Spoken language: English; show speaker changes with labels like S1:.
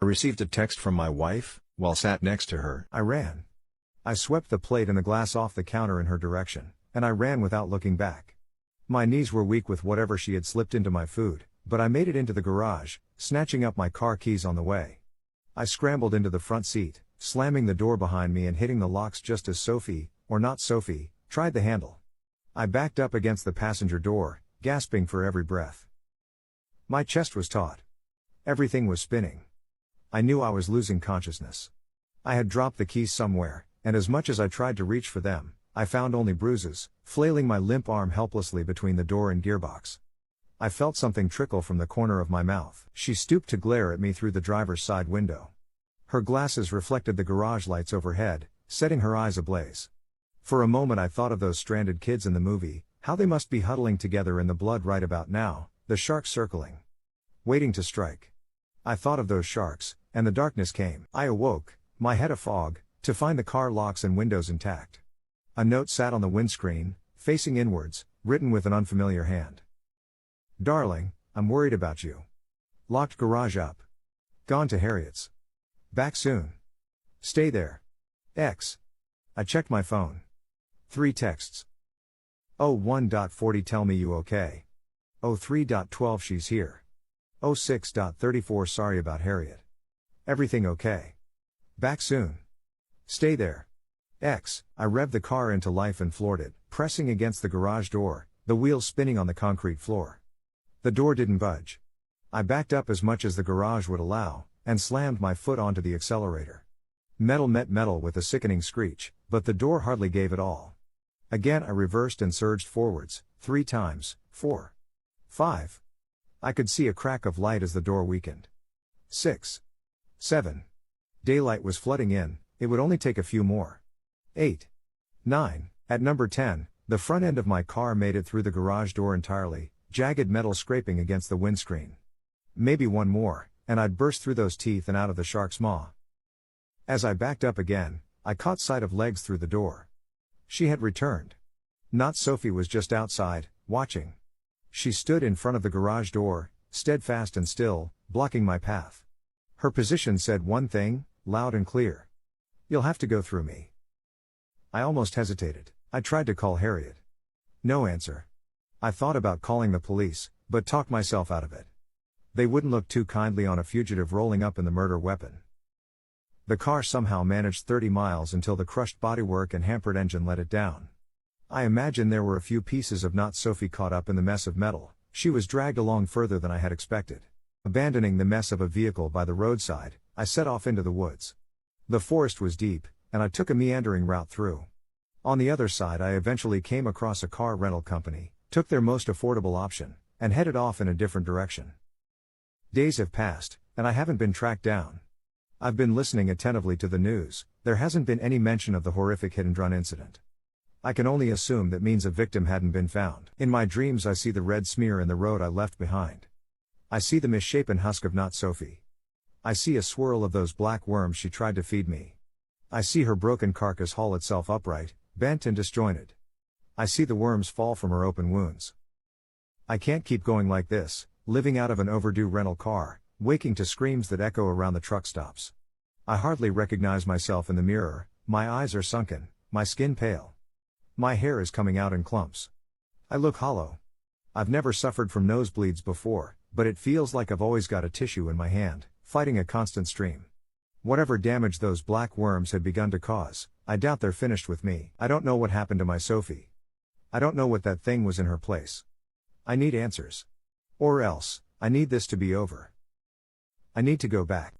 S1: I received a text from my wife, while sat next to her.
S2: I ran. I swept the plate and the glass off the counter in her direction, and I ran without looking back. My knees were weak with whatever she had slipped into my food, but I made it into the garage, snatching up my car keys on the way. I scrambled into the front seat, slamming the door behind me and hitting the locks just as Sophie, or not Sophie, tried the handle. I backed up against the passenger door, gasping for every breath. My chest was taut. Everything was spinning. I knew I was losing consciousness. I had dropped the keys somewhere, and as much as I tried to reach for them, I found only bruises, flailing my limp arm helplessly between the door and gearbox. I felt something trickle from the corner of my mouth. She stooped to glare at me through the driver's side window. Her glasses reflected the garage lights overhead, setting her eyes ablaze. For a moment I thought of those stranded kids in the movie, how they must be huddling together in the blood right about now, the sharks circling, waiting to strike. I thought of those sharks, and the darkness came. I awoke, my head a fog, to find the car locks and windows intact. A note sat on the windscreen, facing inwards, written with an unfamiliar hand. Darling, I'm worried about you. Locked garage up. Gone to Harriet's. Back soon. Stay there. X. I checked my phone. 3 texts. 01.40 Tell me you okay. 03.12 She's here. 06.34 Sorry about Harriet. Everything okay. Back soon. Stay there. X. I revved the car into life and floored it, pressing against the garage door, the wheels spinning on the concrete floor. The door didn't budge. I backed up as much as the garage would allow, and slammed my foot onto the accelerator. Metal met metal with a sickening screech, but the door hardly gave it all. Again I reversed and surged forwards, 3 times, 4. 5. I could see a crack of light as the door weakened. 6. 7. Daylight was flooding in, it would only take a few more. 8. 9. At number 10, the front end of my car made it through the garage door entirely, jagged metal scraping against the windscreen. Maybe one more, and I'd burst through those teeth and out of the shark's maw. As I backed up again, I caught sight of legs through the door. She had returned. Not Sophie was just outside, watching. She stood in front of the garage door, steadfast and still, blocking my path. Her position said one thing, loud and clear. You'll have to go through me. I almost hesitated. I tried to call Harriet. No answer. I thought about calling the police, but talked myself out of it. They wouldn't look too kindly on a fugitive rolling up in the murder weapon. The car somehow managed 30 miles until the crushed bodywork and hampered engine let it down. I imagine there were a few pieces of not Sophie caught up in the mess of metal. She was dragged along further than I had expected. Abandoning the mess of a vehicle by the roadside, I set off into the woods. The forest was deep, and I took a meandering route through. On the other side I eventually came across a car rental company, took their most affordable option, and headed off in a different direction. Days have passed, and I haven't been tracked down. I've been listening attentively to the news. There hasn't been any mention of the horrific hit and run incident. I can only assume that means a victim hadn't been found. In my dreams I see the red smear in the road I left behind. I see the misshapen husk of not Sophie. I see a swirl of those black worms she tried to feed me. I see her broken carcass haul itself upright, bent and disjointed. I see the worms fall from her open wounds. I can't keep going like this, living out of an overdue rental car, waking to screams that echo around the truck stops. I hardly recognize myself in the mirror, my eyes are sunken, my skin pale. My hair is coming out in clumps. I look hollow. I've never suffered from nosebleeds before, but it feels like I've always got a tissue in my hand, fighting a constant stream. Whatever damage those black worms had begun to cause, I doubt they're finished with me. I don't know what happened to my Sophie. I don't know what that thing was in her place. I need answers. Or else, I need this to be over. I need to go back.